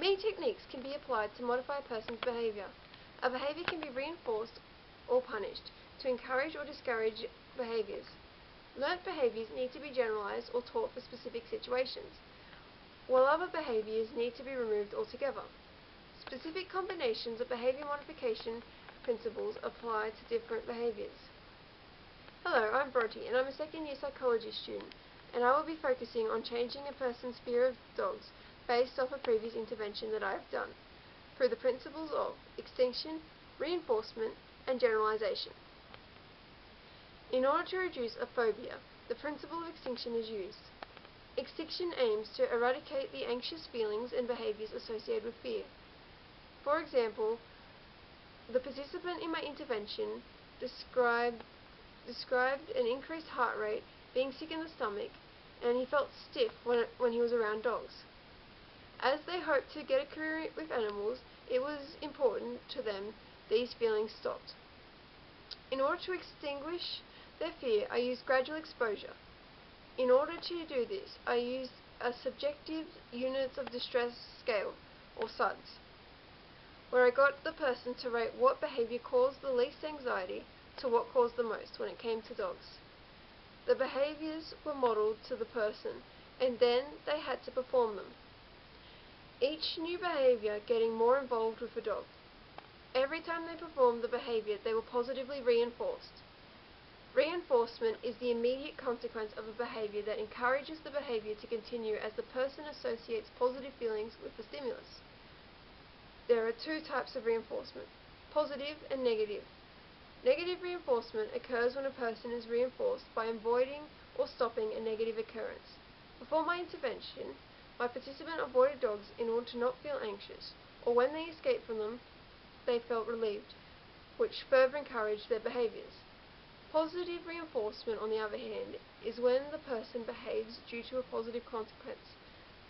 Many techniques can be applied to modify a person's behaviour. A behaviour can be reinforced or punished to encourage or discourage behaviours. Learnt behaviours need to be generalised or taught for specific situations, while other behaviours need to be removed altogether. Specific combinations of behaviour modification principles apply to different behaviours. Hello, I'm Bronte and I'm a second year psychology student, and I will be focusing on changing a person's fear of dogs based off a previous intervention that I have done, through the principles of extinction, reinforcement and generalisation. In order to reduce a phobia, the principle of extinction is used. Extinction aims to eradicate the anxious feelings and behaviours associated with fear. For example, the participant in my intervention described an increased heart rate, being sick in the stomach, and he felt stiff when he was around dogs. As they hoped to get a career with animals, it was important to them these feelings stopped. In order to extinguish their fear, I used gradual exposure. In order to do this, I used a subjective units of distress scale, or SUDS, where I got the person to rate what behaviour caused the least anxiety to what caused the most when it came to dogs. The behaviours were modelled to the person, and then they had to perform them. Each new behaviour getting more involved with the dog. Every time they performed the behaviour, they were positively reinforced. Reinforcement is the immediate consequence of a behaviour that encourages the behaviour to continue as the person associates positive feelings with the stimulus. There are two types of reinforcement, positive and negative. Negative reinforcement occurs when a person is reinforced by avoiding or stopping a negative occurrence. Before my intervention, my participant avoided dogs in order to not feel anxious, or when they escaped from them, they felt relieved, which further encouraged their behaviours. Positive reinforcement, on the other hand, is when the person behaves due to a positive consequence,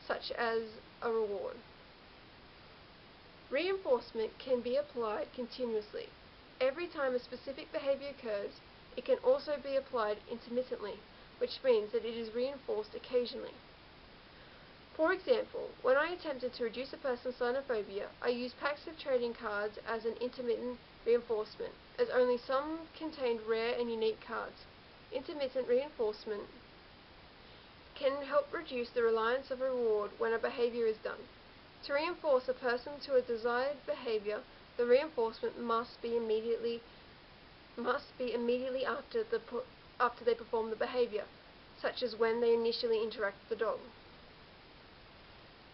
such as a reward. Reinforcement can be applied continuously. Every time a specific behaviour occurs, it can also be applied intermittently, which means that it is reinforced occasionally. For example, when I attempted to reduce a person's xenophobia, I used packs of trading cards as an intermittent reinforcement, as only some contained rare and unique cards. Intermittent reinforcement can help reduce the reliance of a reward when a behaviour is done. To reinforce a person to a desired behaviour, the reinforcement must be immediately after they perform the behaviour, such as when they initially interact with the dog.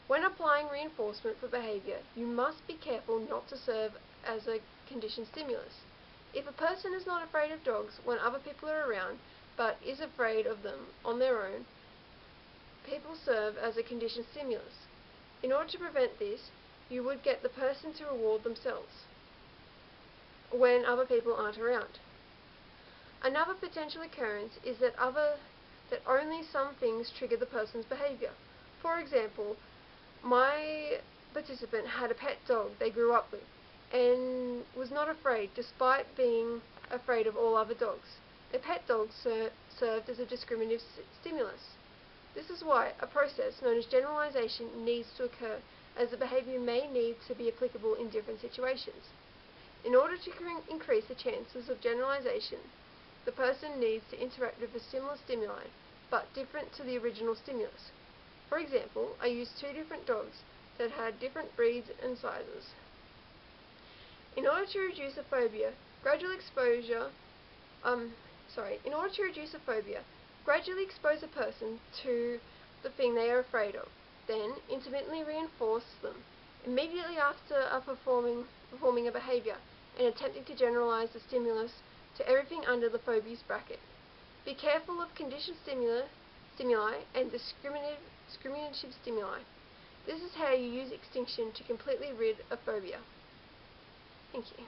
When applying reinforcement for behaviour, you must be careful not to serve as a conditioned stimulus. If a person is not afraid of dogs when other people are around, but is afraid of them on their own, people serve as a conditioned stimulus. In order to prevent this, you would get the person to reward themselves when other people aren't around. Another potential occurrence is that only some things trigger the person's behaviour. For example, my participant had a pet dog they grew up with and was not afraid despite being afraid of all other dogs. A pet dog served as a discriminative stimulus. This is why a process known as generalisation needs to occur, as the behaviour may need to be applicable in different situations. In order to increase the chances of generalisation, the person needs to interact with a similar stimuli, but different to the original stimulus. For example, I used two different dogs that had different breeds and sizes. In order to reduce a phobia, gradually expose a person to the thing they are afraid of, then intermittently reinforce them immediately after performing a behaviour and attempting to generalise the stimulus to everything under the phobia's bracket. Be careful of conditioned stimuli and discriminative stimuli. This is how you use extinction to completely rid a phobia. Thank you.